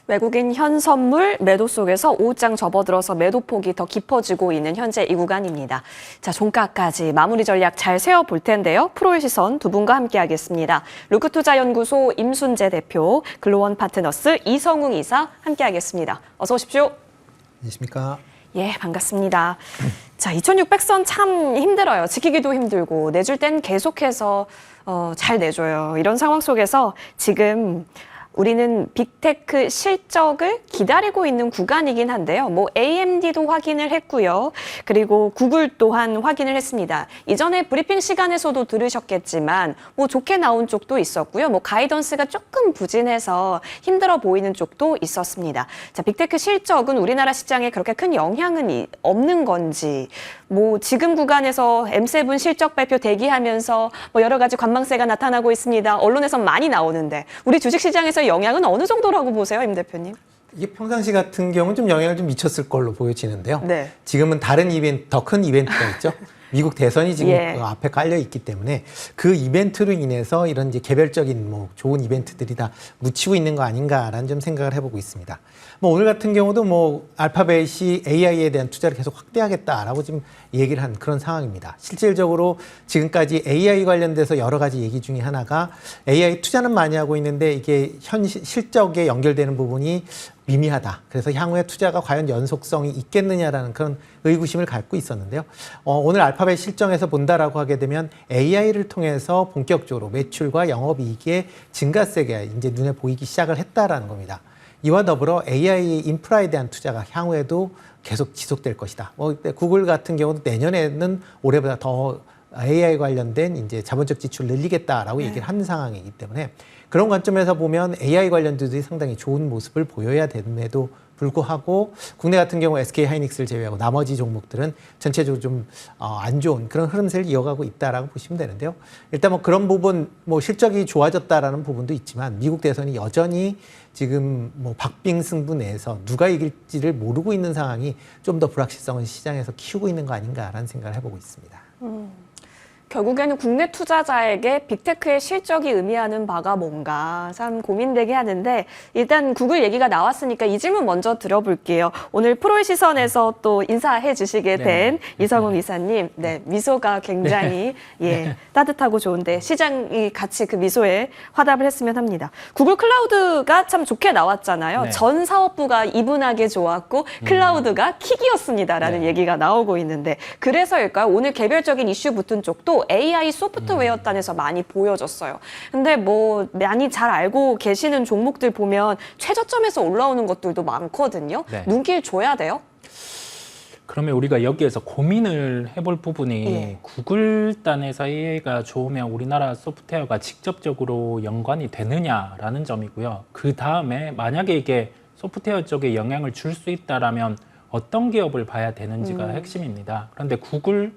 외국인 현선물 매도 속에서 오후장 접어들어서 매도폭이 더 깊어지고 있는 현재 이 구간입니다. 자, 종가까지 마무리 전략 잘 세워볼 텐데요. 프로의 시선 두 분과 함께하겠습니다. 루크투자연구소 임순재 대표, 글로원 파트너스 이성웅 이사 함께하겠습니다. 어서 오십시오. 안녕하십니까? 예, 반갑습니다. 자, 2600선 참 힘들어요. 지키기도 힘들고 내줄 땐 계속해서 잘 내줘요. 이런 상황 속에서 지금 우리는 빅테크 실적을 기다리고 있는 구간이긴 한데요. AMD도 확인을 했고요. 그리고 구글 또한 확인을 했습니다. 이전에 브리핑 시간에서도 들으셨겠지만 좋게 나온 쪽도 있었고요. 가이던스가 조금 부진해서 힘들어 보이는 쪽도 있었습니다. 자, 빅테크 실적은 우리나라 시장에 그렇게 큰 영향은 없는 건지, 지금 구간에서 M7 실적 발표 대기하면서 여러 가지 관망세가 나타나고 있습니다. 언론에서 많이 나오는데 우리 주식시장에서 영향은 어느 정도라고 보세요, 임 대표님? 이게 평상시 같은 경우는 좀 영향을 좀 미쳤을 걸로 보여지는데요. 네. 지금은 다른 이벤트, 더 큰 이벤트가 있죠. 미국 대선이 지금 예. 앞에 깔려 있기 때문에 그 이벤트로 인해서 이런 이제 개별적인 좋은 이벤트들이 다 묻히고 있는 거 아닌가라는 좀 생각을 해보고 있습니다. 오늘 같은 경우도 알파벳이 AI에 대한 투자를 계속 확대하겠다라고 지금 얘기를 한 그런 상황입니다. 실질적으로 지금까지 AI 관련돼서 여러 가지 얘기 중에 하나가 AI 투자는 많이 하고 있는데 이게 실적에 연결되는 부분이 미미하다. 그래서 향후에 투자가 과연 연속성이 있겠느냐라는 그런 의구심을 갖고 있었는데요. 오늘 알파벳 실정에서 본다라고 하게 되면 AI를 통해서 본격적으로 매출과 영업이익의 증가세가 이제 눈에 보이기 시작을 했다라는 겁니다. 이와 더불어 AI 인프라에 대한 투자가 향후에도 계속 지속될 것이다. 구글 같은 경우도 내년에는 올해보다 더 AI 관련된 이제 자본적 지출을 늘리겠다라고 얘기를 한 상황이기 때문에 그런 관점에서 보면 AI 관련주들이 상당히 좋은 모습을 보여야 됨에도 불구하고 국내 같은 경우 SK하이닉스를 제외하고 나머지 종목들은 전체적으로 좀 안 좋은 그런 흐름세를 이어가고 있다라고 보시면 되는데요. 일단 그런 부분 실적이 좋아졌다라는 부분도 있지만 미국 대선이 여전히 지금 박빙 승부 내에서 누가 이길지를 모르고 있는 상황이 좀 더 불확실성을 시장에서 키우고 있는 거 아닌가라는 생각을 해보고 있습니다. 결국에는 국내 투자자에게 빅테크의 실적이 의미하는 바가 뭔가 참 고민되게 하는데, 일단 구글 얘기가 나왔으니까 이 질문 먼저 드려볼게요. 오늘 프로의 시선에서 또 인사해 주시게 된 이성웅 이사님, 미소가 굉장히 따뜻하고 좋은데 시장이 같이 그 미소에 화답을 했으면 합니다. 구글 클라우드가 참 좋게 나왔잖아요. 네. 전 사업부가 이분하게 좋았고 클라우드가 킥이었습니다라는 얘기가 나오고 있는데, 그래서일까요? 오늘 개별적인 이슈 붙은 쪽도 AI 소프트웨어단에서 많이 보여졌어요. 근데 많이 잘 알고 계시는 종목들 보면 최저점에서 올라오는 것들도 많거든요. 네. 눈길 줘야 돼요? 그러면 우리가 여기에서 고민을 해볼 부분이 구글 단에서 AI가 좋으면 우리나라 소프트웨어가 직접적으로 연관이 되느냐라는 점이고요. 그 다음에 만약에 이게 소프트웨어 쪽에 영향을 줄 수 있다라면 어떤 기업을 봐야 되는지가 핵심입니다. 그런데 구글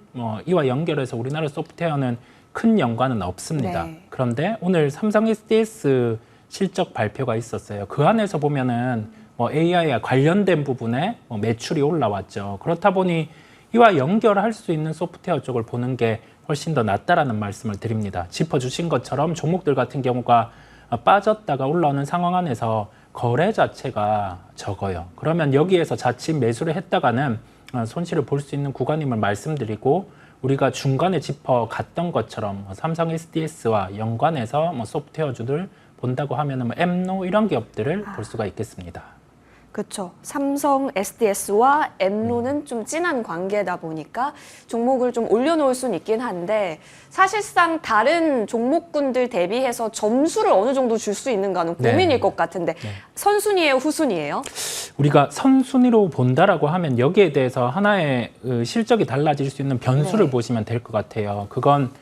이와 연결해서 우리나라 소프트웨어는 큰 연관은 없습니다. 네. 그런데 오늘 삼성 SDS 실적 발표가 있었어요. 그 안에서 보면은 AI와 관련된 부분에 매출이 올라왔죠. 그렇다 보니 이와 연결할 수 있는 소프트웨어 쪽을 보는 게 훨씬 더 낫다라는 말씀을 드립니다. 짚어주신 것처럼 종목들 같은 경우가 빠졌다가 올라오는 상황 안에서 거래 자체가 적어요. 그러면 여기에서 자칫 매수를 했다가는 손실을 볼 수 있는 구간임을 말씀드리고, 우리가 중간에 짚어갔던 것처럼 삼성 SDS와 연관해서 소프트웨어주들 본다고 하면 엠노 이런 기업들을 볼 수가 있겠습니다. 그렇죠. 삼성 SDS와 엠로는 좀 진한 관계다 보니까 종목을 좀 올려놓을 수는 있긴 한데, 사실상 다른 종목군들 대비해서 점수를 어느 정도 줄 수 있는가는 고민일 것 같은데 선순위예요, 후순위예요? 우리가 선순위로 본다라고 하면 여기에 대해서 하나의 실적이 달라질 수 있는 변수를 보시면 될 것 같아요. 그건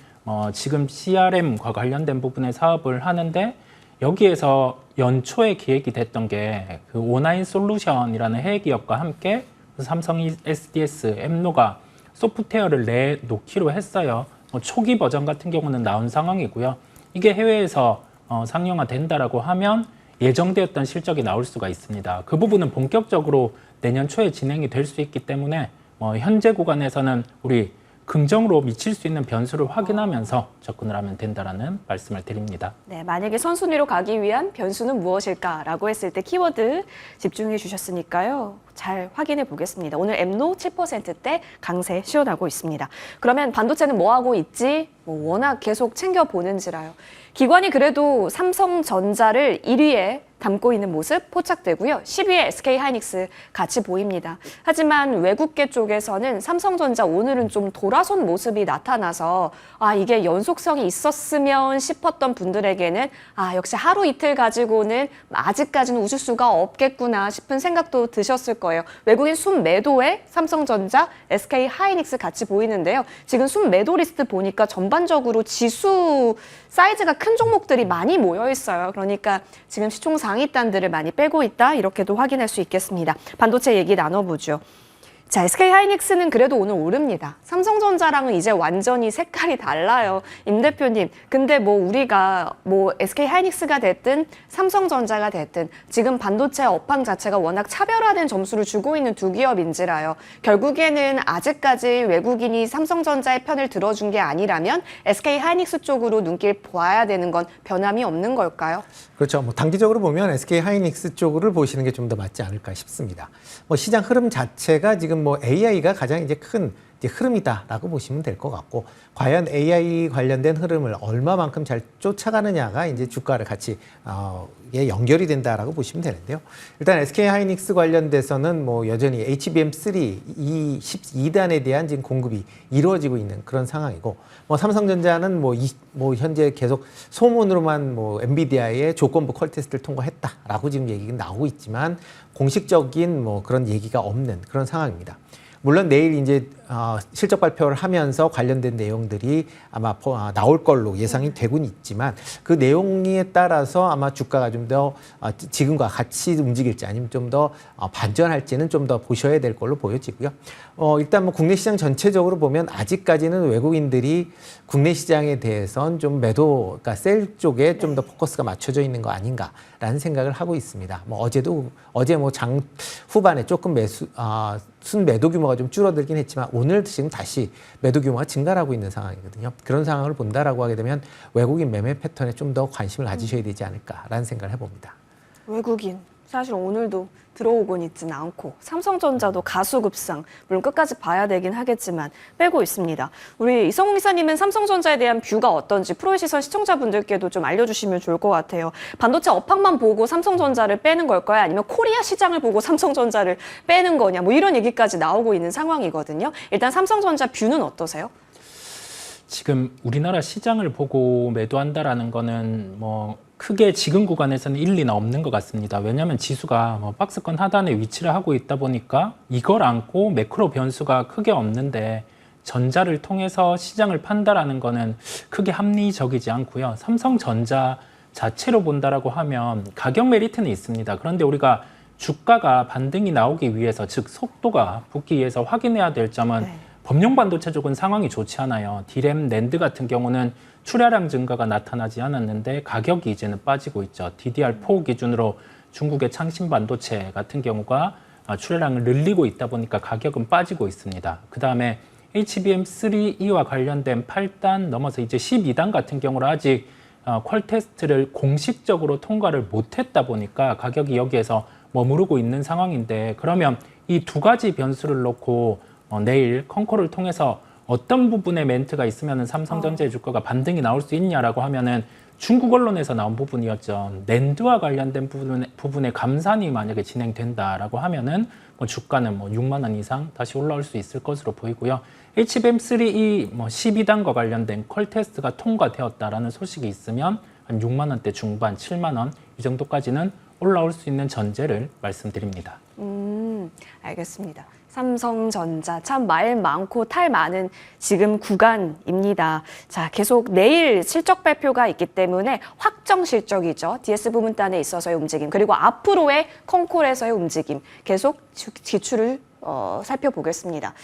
지금 CRM과 관련된 부분의 사업을 하는데, 여기에서 연초에 기획이 됐던 게 그 오나인 솔루션이라는 해외 기업과 함께 삼성 SDS, 엠노가 소프트웨어를 내놓기로 했어요. 초기 버전 같은 경우는 나온 상황이고요. 이게 해외에서 상용화 된다라고 하면 예정되었던 실적이 나올 수가 있습니다. 그 부분은 본격적으로 내년 초에 진행이 될 수 있기 때문에 현재 구간에서는 우리 긍정으로 미칠 수 있는 변수를 확인하면서 접근을 하면 된다라는 말씀을 드립니다. 네, 만약에 선순위로 가기 위한 변수는 무엇일까라고 했을 때 키워드 집중해 주셨으니까요. 잘 확인해 보겠습니다. 오늘 엠노 7%대 강세 시원하고 있습니다. 그러면 반도체는 뭐 하고 있지? 뭐 워낙 계속 챙겨보는지라요. 기관이 그래도 삼성전자를 1위에 담고 있는 모습 포착되고요. 10위에 SK하이닉스 같이 보입니다. 하지만 외국계 쪽에서는 삼성전자 오늘은 좀 돌아선 모습이 나타나서 이게 연속성이 있었으면 싶었던 분들에게는 역시 하루 이틀 가지고는 아직까지는 웃을 수가 없겠구나 싶은 생각도 드셨을 거예요. 외국인 순매도에 삼성전자, SK하이닉스 같이 보이는데요. 지금 순매도 리스트 보니까 전반적으로 지수 사이즈가 큰 종목들이 많이 모여 있어요. 그러니까 지금 시총 상위단들을 많이 빼고 있다 이렇게도 확인할 수 있겠습니다. 반도체 얘기 나눠보죠. 자, SK하이닉스는 그래도 오늘 오릅니다. 삼성전자랑은 이제 완전히 색깔이 달라요. 임 대표님, 근데 뭐 우리가 뭐 SK하이닉스가 됐든 삼성전자가 됐든 지금 반도체 업황 자체가 워낙 차별화된 점수를 주고 있는 두 기업인지라요. 결국에는 아직까지 외국인이 삼성전자의 편을 들어준 게 아니라면 SK하이닉스 쪽으로 눈길 보아야 되는 건 변함이 없는 걸까요? 그렇죠. 뭐 단기적으로 보면 SK하이닉스 쪽을 보시는 게 좀 더 맞지 않을까 싶습니다. 뭐 시장 흐름 자체가 지금 뭐 AI가 가장 이제 큰 흐름이다라고 보시면 될 것 같고, 과연 AI 관련된 흐름을 얼마만큼 잘 쫓아가느냐가 이제 주가를 같이 연결이 된다라고 보시면 되는데요. 일단 SK하이닉스 관련돼서는 뭐 여전히 HBM3 이 12단에 대한 지금 공급이 이루어지고 있는 그런 상황이고, 뭐 삼성전자는 뭐 현재 계속 소문으로만 뭐 엔비디아의 조건부 퀄 테스트를 통과했다라고 지금 얘기가 나오고 있지만 공식적인 뭐 그런 얘기가 없는 그런 상황입니다. 물론 내일 이제 실적 발표를 하면서 관련된 내용들이 아마 나올 걸로 예상이 되고는 있지만, 그 내용에 따라서 아마 주가가 좀 더 지금과 같이 움직일지 아니면 좀 더 반전할지는 좀 더 보셔야 될 걸로 보여지고요. 일단 뭐 국내 시장 전체적으로 보면 아직까지는 외국인들이 국내 시장에 대해선 좀 매도, 그러니까 셀 쪽에 좀 더 포커스가 맞춰져 있는 거 아닌가라는 생각을 하고 있습니다. 뭐 어제 뭐 장 후반에 조금 순 매도 규모가 좀 줄어들긴 했지만 오늘 지금 다시 매도 규모가 증가하고 있는 상황이거든요. 그런 상황을 본다라고 하게 되면 외국인 매매 패턴에 좀 더 관심을 가지셔야 되지 않을까라는 생각을 해봅니다. 외국인 사실 오늘도 들어오곤 있지는 않고 삼성전자도 가수급상, 물론 끝까지 봐야 되긴 하겠지만 빼고 있습니다. 우리 이성웅 이사님은 삼성전자에 대한 뷰가 어떤지 프로의 시선 시청자분들께도 좀 알려주시면 좋을 것 같아요. 반도체 업황만 보고 삼성전자를 빼는 걸까요? 아니면 코리아 시장을 보고 삼성전자를 빼는 거냐? 뭐 이런 얘기까지 나오고 있는 상황이거든요. 일단 삼성전자 뷰는 어떠세요? 지금 우리나라 시장을 보고 매도한다라는 거는 뭐 크게 지금 구간에서는 일리는 없는 것 같습니다. 왜냐하면 지수가 뭐 박스권 하단에 위치를 하고 있다 보니까 이걸 안고 매크로 변수가 크게 없는데 전자를 통해서 시장을 판다라는 거는 크게 합리적이지 않고요. 삼성전자 자체로 본다라고 하면 가격 메리트는 있습니다. 그런데 우리가 주가가 반등이 나오기 위해서, 즉 속도가 붙기 위해서 확인해야 될 점은 범용 반도체 쪽은 상황이 좋지 않아요. 디램, 낸드 같은 경우는 출하량 증가가 나타나지 않았는데 가격이 이제는 빠지고 있죠. DDR4 기준으로 중국의 창신 반도체 같은 경우가 출하량을 늘리고 있다 보니까 가격은 빠지고 있습니다. 그 다음에 HBM3E와 관련된 8단 넘어서 이제 12단 같은 경우는 아직 퀄 테스트를 공식적으로 통과를 못했다 보니까 가격이 여기에서 머무르고 있는 상황인데, 그러면 이 두 가지 변수를 놓고 내일 컨콜을 통해서 어떤 부분에 멘트가 있으면 삼성전자의 주가가 반등이 나올 수 있냐라고 하면은 중국 언론에서 나온 부분이었죠. 낸드와 관련된 부분에 감산이 만약에 진행된다라고 하면은 뭐 주가는 뭐 6만 원 이상 다시 올라올 수 있을 것으로 보이고요. HBM3E 뭐 12단과 관련된 퀄 테스트가 통과되었다라는 소식이 있으면 한 6만 원대 중반, 7만 원 이 정도까지는 올라올 수 있는 전제를 말씀드립니다. 알겠습니다. 삼성전자 참 말 많고 탈 많은 지금 구간입니다. 자, 계속 내일 실적 발표가 있기 때문에 확정 실적이죠. DS 부문단에 있어서의 움직임, 그리고 앞으로의 컨콜에서의 움직임 계속 지출을 살펴보겠습니다.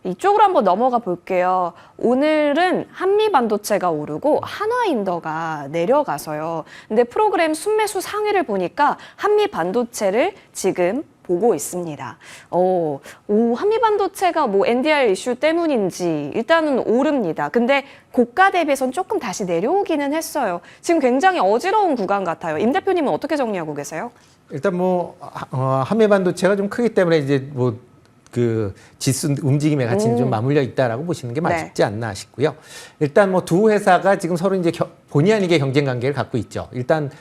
이쪽으로 한번 넘어가 볼게요. 오늘은 한미반도체가 오르고 한화인더가 내려가서요. 근데 프로그램 순매수 상위를 보니까 한미반도체를 지금 보고 있습니다. 한미 반도체가 뭐 NDR 이슈 때문인지 일단은 오릅니다. 근데 고가 대비해서는 조금 다시 내려오기는 했어요. 지금 굉장히 어지러운 구간 같아요. 임 대표님은 어떻게 정리하고 계세요? 일단 뭐 한미 반도체가 좀 크기 때문에 이제 뭐 그 지수 움직임에 같이 좀 맞물려 있다라고 보시는 게 맞지 않나 싶고요. 일단 뭐 두 회사가 지금 서로 이제 본의 아니게 경쟁 관계를 갖고 있죠. 일단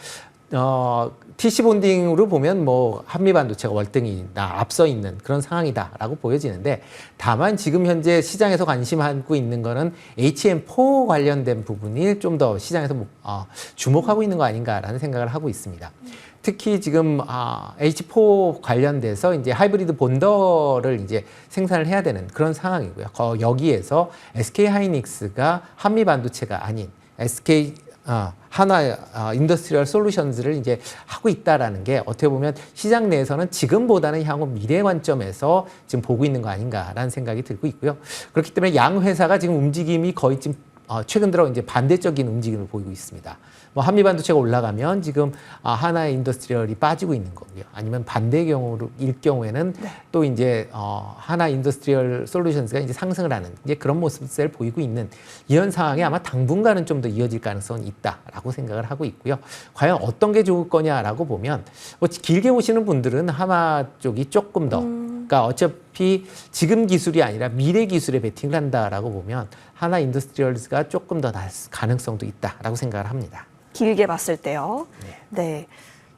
TC 본딩으로 보면 뭐 한미 반도체가 월등히나 앞서 있는 그런 상황이다라고 보여지는데, 다만 지금 현재 시장에서 관심하고 있는 거는 HM4 관련된 부분이 좀 더 시장에서 주목하고 있는 거 아닌가라는 생각을 하고 있습니다. 특히 지금 H4 관련돼서 이제 하이브리드 본더를 이제 생산을 해야 되는 그런 상황이고요. 여기에서 SK 하이닉스가 한미 반도체가 아닌 SK 하나 인더스트리얼 솔루션즈를 이제 하고 있다라는 게 어떻게 보면 시장 내에서는 지금보다는 향후 미래 관점에서 지금 보고 있는 거 아닌가라는 생각이 들고 있고요. 그렇기 때문에 양 회사가 지금 움직임이 거의 지금 최근 들어 이제 반대적인 움직임을 보이고 있습니다. 뭐 한미 반도체가 올라가면 지금 하나 인더스트리얼이 빠지고 있는 거고요. 아니면 반대 경우일 경우에는 또 이제 하나 인더스트리얼 솔루션스가 이제 상승을 하는 이제 그런 모습을 보이고 있는 이런 상황이 아마 당분간은 좀 더 이어질 가능성은 있다라고 생각을 하고 있고요. 과연 어떤 게 좋을 거냐라고 보면 뭐 길게 보시는 분들은 하나 쪽이 조금 더 그러니까 어차피 지금 기술이 아니라 미래 기술에 베팅을 한다라고 보면 하나 인더스트리얼즈가 조금 더 가능성도 있다라고 생각을 합니다. 길게 봤을 때요. 네.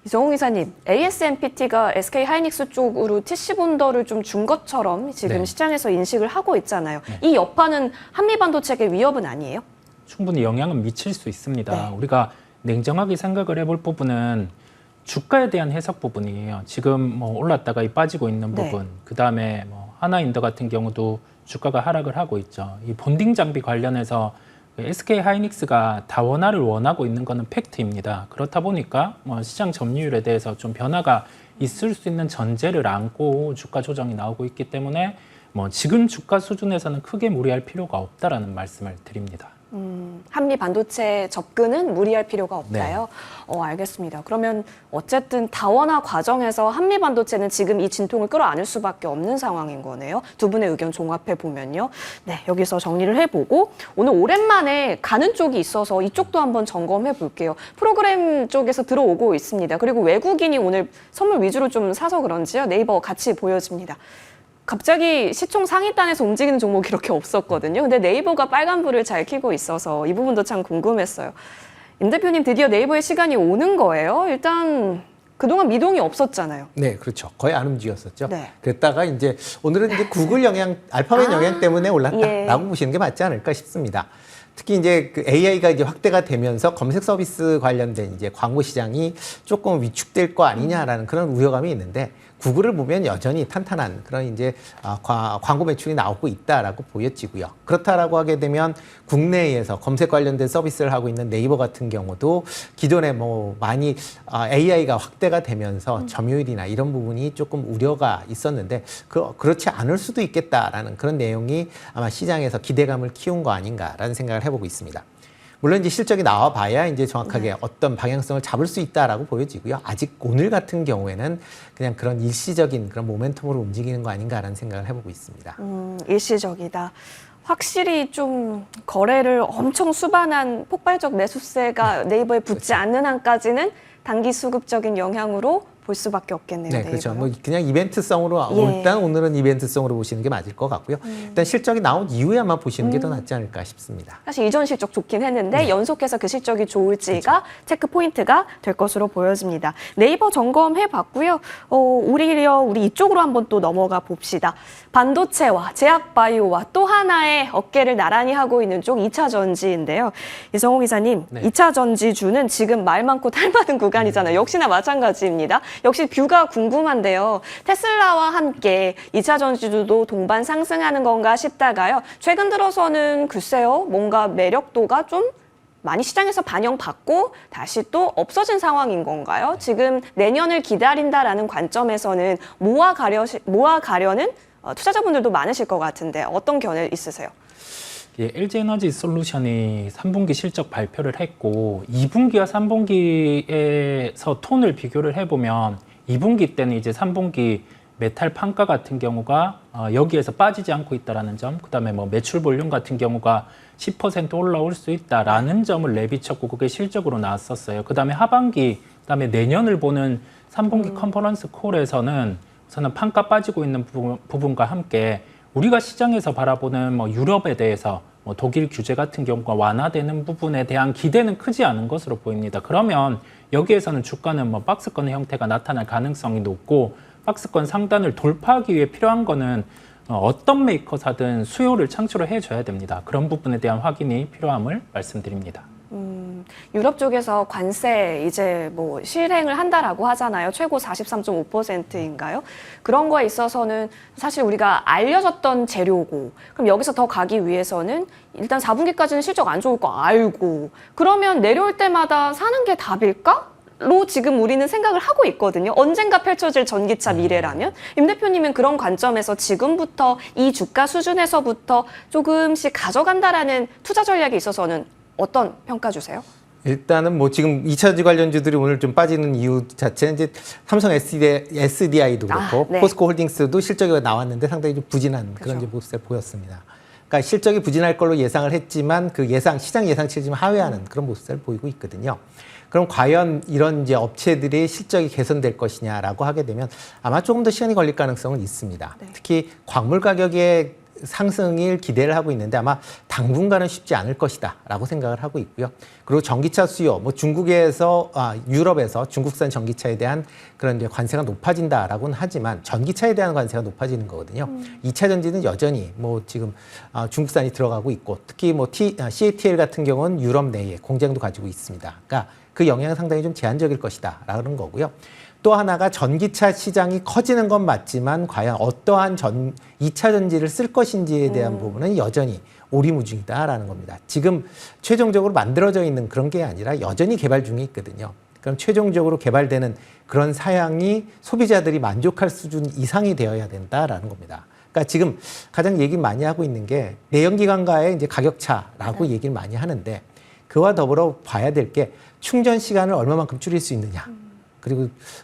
이정홍 이사님, ASMPT가 SK 하이닉스 쪽으로 TC 본더를 좀 준 것처럼 지금 시장에서 인식을 하고 있잖아요. 이 여파는 한미 반도체의 위협은 아니에요? 충분히 영향은 미칠 수 있습니다. 우리가 냉정하게 생각을 해볼 부분은 주가에 대한 해석 부분이에요. 지금 뭐 올랐다가 빠지고 있는 부분, 그 다음에 뭐 하나인더 같은 경우도 주가가 하락을 하고 있죠. 이 본딩 장비 관련해서 SK 하이닉스가 다원화를 원하고 있는 것은 팩트입니다. 그렇다 보니까 뭐 시장 점유율에 대해서 좀 변화가 있을 수 있는 전제를 안고 주가 조정이 나오고 있기 때문에 뭐 지금 주가 수준에서는 크게 무리할 필요가 없다라는 말씀을 드립니다. 한미 반도체 접근은 무리할 필요가 없다요? 알겠습니다. 그러면 어쨌든 다원화 과정에서 한미 반도체는 지금 이 진통을 끌어안을 수밖에 없는 상황인 거네요. 두 분의 의견 종합해 보면요. 네, 여기서 정리를 해보고 오늘 오랜만에 가는 쪽이 있어서 이쪽도 한번 점검해 볼게요. 프로그램 쪽에서 들어오고 있습니다. 그리고 외국인이 오늘 선물 위주로 좀 사서 그런지요. 네이버 같이 보여집니다. 갑자기 시총 상위단에서 움직이는 종목이 이렇게 없었거든요. 근데 네이버가 빨간불을 잘 켜고 있어서 이 부분도 참 궁금했어요. 임 대표님 드디어 네이버의 시간이 오는 거예요? 일단 그동안 미동이 없었잖아요. 네, 그렇죠. 거의 안 움직였었죠. 네. 그랬다가 이제 오늘은 이제 구글 영향, 알파벳 영향 때문에 올랐다라고 보시는 게 맞지 않을까 싶습니다. 특히 이제 그 AI가 이제 확대가 되면서 검색 서비스 관련된 이제 광고 시장이 조금 위축될 거 아니냐라는 그런 우려감이 있는데, 구글을 보면 여전히 탄탄한 그런 이제 광고 매출이 나오고 있다라고 보여지고요. 그렇다라고 하게 되면 국내에서 검색 관련된 서비스를 하고 있는 네이버 같은 경우도 기존에 뭐 많이 AI가 확대가 되면서 점유율이나 이런 부분이 조금 우려가 있었는데 그렇지 않을 수도 있겠다라는 그런 내용이 아마 시장에서 기대감을 키운 거 아닌가라는 생각을 해보고 있습니다. 물론 이제 실적이 나와 봐야 이제 정확하게 어떤 방향성을 잡을 수 있다라고 보여지고요. 아직 오늘 같은 경우에는 그냥 그런 일시적인 그런 모멘텀으로 움직이는 거 아닌가라는 생각을 해보고 있습니다. 일시적이다. 확실히 좀 거래를 엄청 수반한 폭발적 매수세가 네이버에 붙지 않는 한까지는 단기 수급적인 영향으로 볼 수밖에 없겠네요. 네, 그렇죠. 네이버는. 뭐 그냥 이벤트성으로 일단 오늘은 이벤트성으로 보시는 게 맞을 것 같고요. 일단 실적이 나온 이후에 아마 보시는 게 더 낫지 않을까 싶습니다. 사실 이전 실적 좋긴 했는데 연속해서 그 실적이 좋을지가 체크 포인트가 될 것으로 보여집니다. 네이버 점검해 봤고요. 오히려 우리 이쪽으로 한번 또 넘어가 봅시다. 반도체와 제약바이오와 또 하나의 어깨를 나란히 하고 있는 쪽 2차 전지인데요. 이성호 기자님, 2차 전지주는 지금 말 많고 탈 많은 구간이잖아요. 역시나 마찬가지입니다. 역시 뷰가 궁금한데요. 테슬라와 함께 2차 전지주도 동반 상승하는 건가 싶다가요. 최근 들어서는 글쎄요, 뭔가 매력도가 좀 많이 시장에서 반영받고 다시 또 없어진 상황인 건가요? 지금 내년을 기다린다라는 관점에서는 모아가려는 투자자분들도 많으실 것 같은데 어떤 견해 있으세요? 예, LG에너지 솔루션이 3분기 실적 발표를 했고 2분기와 3분기에서 톤을 비교를 해보면 2분기 때는 이제 3분기 메탈 판가 같은 경우가 여기에서 빠지지 않고 있다라는 점, 그다음에 뭐 매출 볼륨 같은 경우가 10% 올라올 수 있다라는 점을 내비쳤고 그게 실적으로 나왔었어요. 그다음에 하반기, 그다음에 내년을 보는 3분기 컨퍼런스 콜에서는 우선은 판가 빠지고 있는 부분과 함께 우리가 시장에서 바라보는 뭐 유럽에 대해서 뭐 독일 규제 같은 경우가 완화되는 부분에 대한 기대는 크지 않은 것으로 보입니다. 그러면 여기에서는 주가는 뭐 박스권 형태가 나타날 가능성이 높고 박스권 상단을 돌파하기 위해 필요한 거는 어떤 메이커사든 수요를 창출을 해줘야 됩니다. 그런 부분에 대한 확인이 필요함을 말씀드립니다. 유럽 쪽에서 관세 이제 뭐 실행을 한다라고 하잖아요. 최고 43.5%인가요? 그런 거에 있어서는 사실 우리가 알려졌던 재료고, 그럼 여기서 더 가기 위해서는 일단 4분기까지는 실적 안 좋을 거 알고, 그러면 내려올 때마다 사는 게 답일까? 로 지금 우리는 생각을 하고 있거든요. 언젠가 펼쳐질 전기차 미래라면. 임 대표님은 그런 관점에서 지금부터 이 주가 수준에서부터 조금씩 가져간다라는 투자 전략에 있어서는 어떤 평가 주세요? 일단은 뭐 지금 2차전지 관련주들이 오늘 좀 빠지는 이유 자체는 이제 삼성 SDI도 그렇고 네. 포스코 홀딩스도 실적이 나왔는데 상당히 좀 부진한 그런 이제 모습을 보였습니다. 그러니까 실적이 부진할 걸로 예상을 했지만 그 시장 예상치를 지금 하회하는 그런 모습을 보이고 있거든요. 그럼 과연 이런 이제 업체들의 실적이 개선될 것이냐라고 하게 되면 아마 조금 더 시간이 걸릴 가능성은 있습니다. 네. 특히 광물 가격의 상승을 기대를 하고 있는데 아마 당분간은 쉽지 않을 것이다라고 생각을 하고 있고요. 그리고 전기차 수요, 뭐 유럽에서 중국산 전기차에 대한 그런 이제 관세가 높아진다라고는 하지만 전기차에 대한 관세가 높아지는 거거든요. 2차 전지는 여전히 뭐 지금 중국산이 들어가고 있고 특히 뭐 CATL 같은 경우는 유럽 내에 공장도 가지고 있습니다. 그러니까 그 영향은 상당히 좀 제한적일 것이다라는 거고요. 또 하나가 전기차 시장이 커지는 건 맞지만 과연 어떠한 2차 전지를 쓸 것인지에 대한 부분은 여전히 오리무중이다라는 겁니다. 지금 최종적으로 만들어져 있는 그런 게 아니라 여전히 개발 중에 있거든요. 그럼 최종적으로 개발되는 그런 사양이 소비자들이 만족할 수준 이상이 되어야 된다라는 겁니다. 그러니까 지금 가장 얘기 많이 하고 있는 게 내연기관과의 이제 가격차라고 얘기를 많이 하는데 그와 더불어 봐야 될 게 충전 시간을 얼마만큼 줄일 수 있느냐.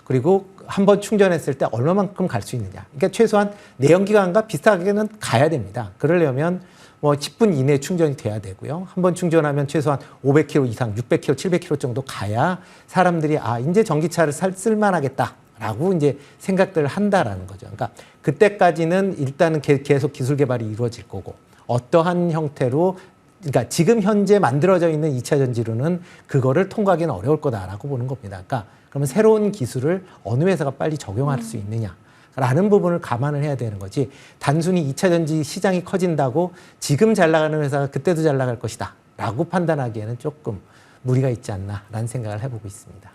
그리고 한 번 충전했을 때 얼마만큼 갈 수 있느냐. 그러니까 최소한 내연기관과 비슷하게는 가야 됩니다. 그러려면 뭐 10분 이내에 충전이 돼야 되고요. 한 번 충전하면 최소한 500km 이상, 600km, 700km 정도 가야 사람들이 이제 전기차를 쓸만하겠다라고 이제 생각들을 한다라는 거죠. 그러니까 그때까지는 일단은 계속 기술 개발이 이루어질 거고 어떠한 형태로 그러니까 지금 현재 만들어져 있는 2차 전지로는 그거를 통과하기는 어려울 거다라고 보는 겁니다. 그러니까 그러면 새로운 기술을 어느 회사가 빨리 적용할 수 있느냐라는 부분을 감안을 해야 되는 거지 단순히 2차 전지 시장이 커진다고 지금 잘 나가는 회사가 그때도 잘 나갈 것이다 라고 판단하기에는 조금 무리가 있지 않나라는 생각을 해보고 있습니다.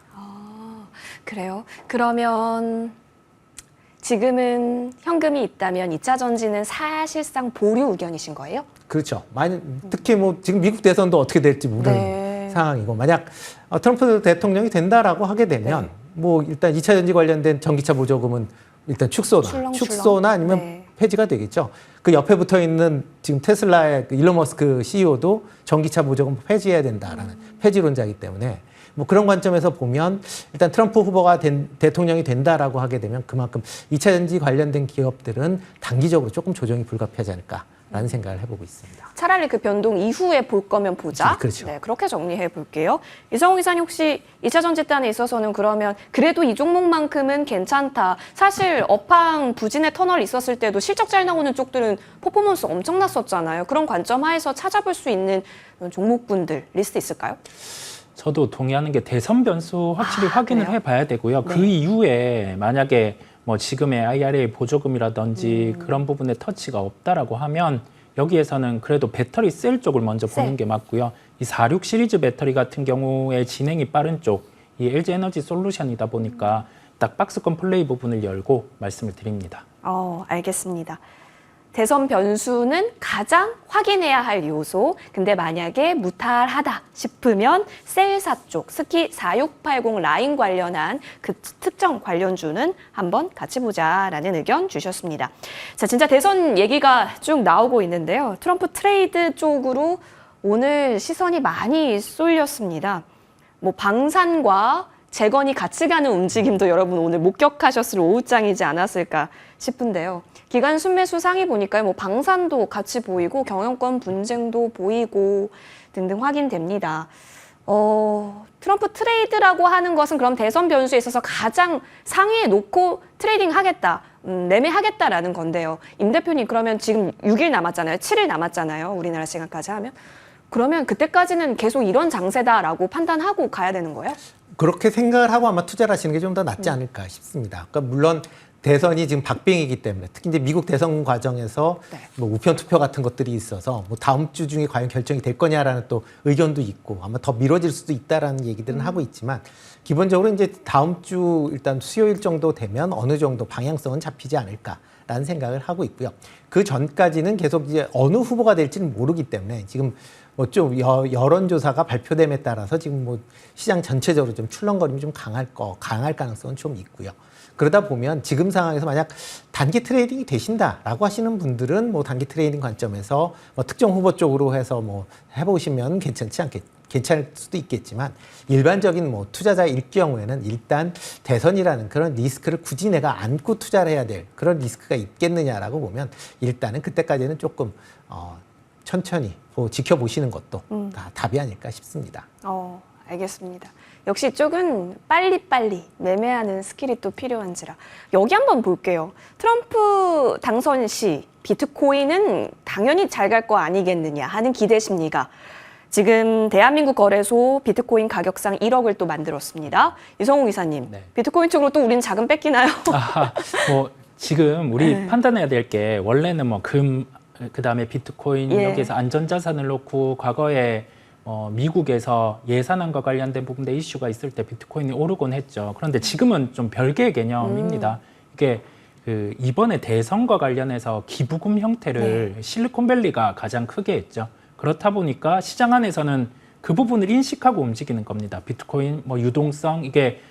그래요? 그러면 지금은 현금이 있다면 2차 전지는 사실상 보류 의견이신 거예요? 그렇죠. 특히 뭐 지금 미국 대선도 어떻게 될지 모르는 상황이고 만약 트럼프 대통령이 된다라고 하게 되면 뭐 일단 2차 전지 관련된 전기차 보조금은 일단 축소나 아니면 폐지가 되겠죠. 그 옆에 붙어 있는 지금 테슬라의 일론 머스크 CEO도 전기차 보조금 폐지해야 된다라는 폐지론자이기 때문에 뭐 그런 관점에서 보면 일단 트럼프 후보가 대통령이 된다라고 하게 되면 그만큼 2차 전지 관련된 기업들은 단기적으로 조금 조정이 불가피하지 않을까라는 생각을 해보고 있습니다. 차라리 그 변동 이후에 볼 거면 보자. 그렇죠. 네, 그렇게 정리해 볼게요. 이성호 기사님 혹시 2차 전지단에 있어서는 그러면 그래도 이 종목만큼은 괜찮다. 사실 업황 부진의 터널이 있었을 때도 실적 잘 나오는 쪽들은 퍼포먼스 엄청났었잖아요. 그런 관점 하에서 찾아볼 수 있는 종목군들 리스트 있을까요? 저도 동의하는 게 대선 변수 확실히 확인을 그래요? 해봐야 되고요. 네. 그 이후에 만약에 뭐 지금의 IRA 보조금이라든지 그런 부분에 터치가 없다라고 하면 여기에서는 그래도 배터리 셀 쪽을 먼저 보는 게 맞고요. 이 46 시리즈 배터리 같은 경우에 진행이 빠른 쪽, 이 LG 에너지 솔루션이다 보니까 딱 박스권 플레이 부분을 열고 말씀을 드립니다. 알겠습니다. 대선 변수는 가장 확인해야 할 요소. 근데 만약에 무탈하다 싶으면 셀사 쪽, 특히 4680 라인 관련한 그 특정 관련주는 한번 같이 보자라는 의견 주셨습니다. 자, 진짜 대선 얘기가 쭉 나오고 있는데요. 트럼프 트레이드 쪽으로 오늘 시선이 많이 쏠렸습니다. 뭐 방산과 재건이 같이 가는 움직임도 여러분 오늘 목격하셨을 오후장이지 않았을까 싶은데요. 기관 순매수 상위 보니까요. 뭐 방산도 같이 보이고 경영권 분쟁도 보이고 등등 확인됩니다. 트럼프 트레이드라고 하는 것은 그럼 대선 변수에 있어서 가장 상위에 놓고 트레이딩 하겠다, 매매하겠다라는 건데요. 임 대표님 그러면 지금 6일 남았잖아요. 7일 남았잖아요. 우리나라 시간까지 하면. 그러면 그때까지는 계속 이런 장세다라고 판단하고 가야 되는 거예요? 그렇게 생각을 하고 아마 투자를 하시는 게 좀 더 낫지 않을까 싶습니다. 그러니까 물론 대선이 지금 박빙이기 때문에 특히 이제 미국 대선 과정에서 네. 뭐 우편 투표 같은 것들이 있어서 뭐 다음 주 중에 과연 결정이 될 거냐라는 또 의견도 있고 아마 더 미뤄질 수도 있다라는 얘기들은 하고 있지만 기본적으로 이제 다음 주 일단 수요일 정도 되면 어느 정도 방향성은 잡히지 않을까라는 생각을 하고 있고요. 그 전까지는 계속 이제 어느 후보가 될지는 모르기 때문에 지금 뭐 좀 여론조사가 발표됨에 따라서 지금 뭐 시장 전체적으로 좀 출렁거림이 좀 강할 가능성은 좀 있고요. 그러다 보면 지금 상황에서 만약 단기 트레이딩이 되신다라고 하시는 분들은 뭐 단기 트레이딩 관점에서 뭐 특정 후보 쪽으로 해서 뭐 해보시면 괜찮을 수도 있겠지만 일반적인 뭐 투자자일 경우에는 일단 대선이라는 그런 리스크를 굳이 내가 안고 투자를 해야 될 그런 리스크가 있겠느냐라고 보면 일단은 그때까지는 조금 천천히 지켜보시는 것도 다 답이 아닐까 싶습니다. 알겠습니다. 역시 이쪽은 빨리빨리 매매하는 스킬이 또 필요한지라. 여기 한번 볼게요. 트럼프 당선 시 비트코인은 당연히 잘 갈 거 아니겠느냐 하는 기대 심리가 지금 대한민국 거래소 비트코인 가격상 1억을 또 만들었습니다. 이성우 이사님, 네. 비트코인 쪽으로 또 우린 자금 뺏기나요? 뭐 지금 우리 네. 판단해야 될 게 원래는 뭐 그다음에 비트코인 예. 여기에서 안전자산을 놓고 과거에 미국에서 예산안과 관련된 부분에 이슈가 있을 때 비트코인이 오르곤 했죠. 그런데 지금은 좀 별개의 개념입니다. 이게 이번에 대선과 관련해서 기부금 형태를 실리콘밸리가 가장 크게 했죠. 그렇다 보니까 시장 안에서는 그 부분을 인식하고 움직이는 겁니다. 비트코인 뭐 유동성 이게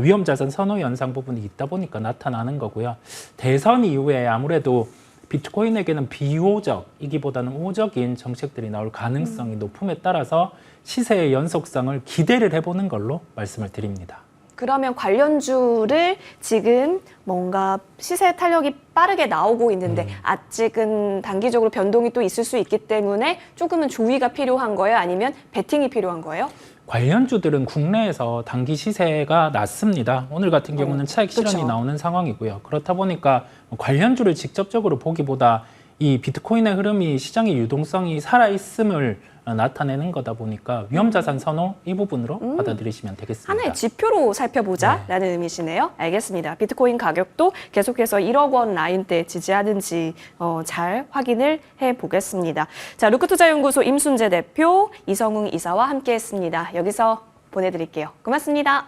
위험자산 선호 현상 부분이 있다 보니까 나타나는 거고요. 대선 이후에 아무래도 비트코인에게는 비호적이기보다는 호적인 정책들이 나올 가능성이 높음에 따라서 시세의 연속성을 기대를 해보는 걸로 말씀을 드립니다. 그러면 관련주를 지금 뭔가 시세 탄력이 빠르게 나오고 있는데 아직은 단기적으로 변동이 또 있을 수 있기 때문에 조금은 조위가 필요한 거예요? 아니면 베팅이 필요한 거예요? 관련주들은 국내에서 단기 시세가 낮습니다. 오늘 같은 경우는 차익 실현이 그렇죠. 나오는 상황이고요. 그렇다 보니까 관련주를 직접적으로 보기보다 이 비트코인의 흐름이 시장의 유동성이 살아있음을 나타내는 거다 보니까 위험자산 선호 이 부분으로 받아들이시면 되겠습니다. 하나의 지표로 살펴보자라는 의미시네요. 알겠습니다. 비트코인 가격도 계속해서 1억 원 라인대 지지하는지 잘 확인을 해보겠습니다. 자, 루크투자연구소 임순재 대표, 이성웅 이사와 함께했습니다. 여기서 보내드릴게요. 고맙습니다.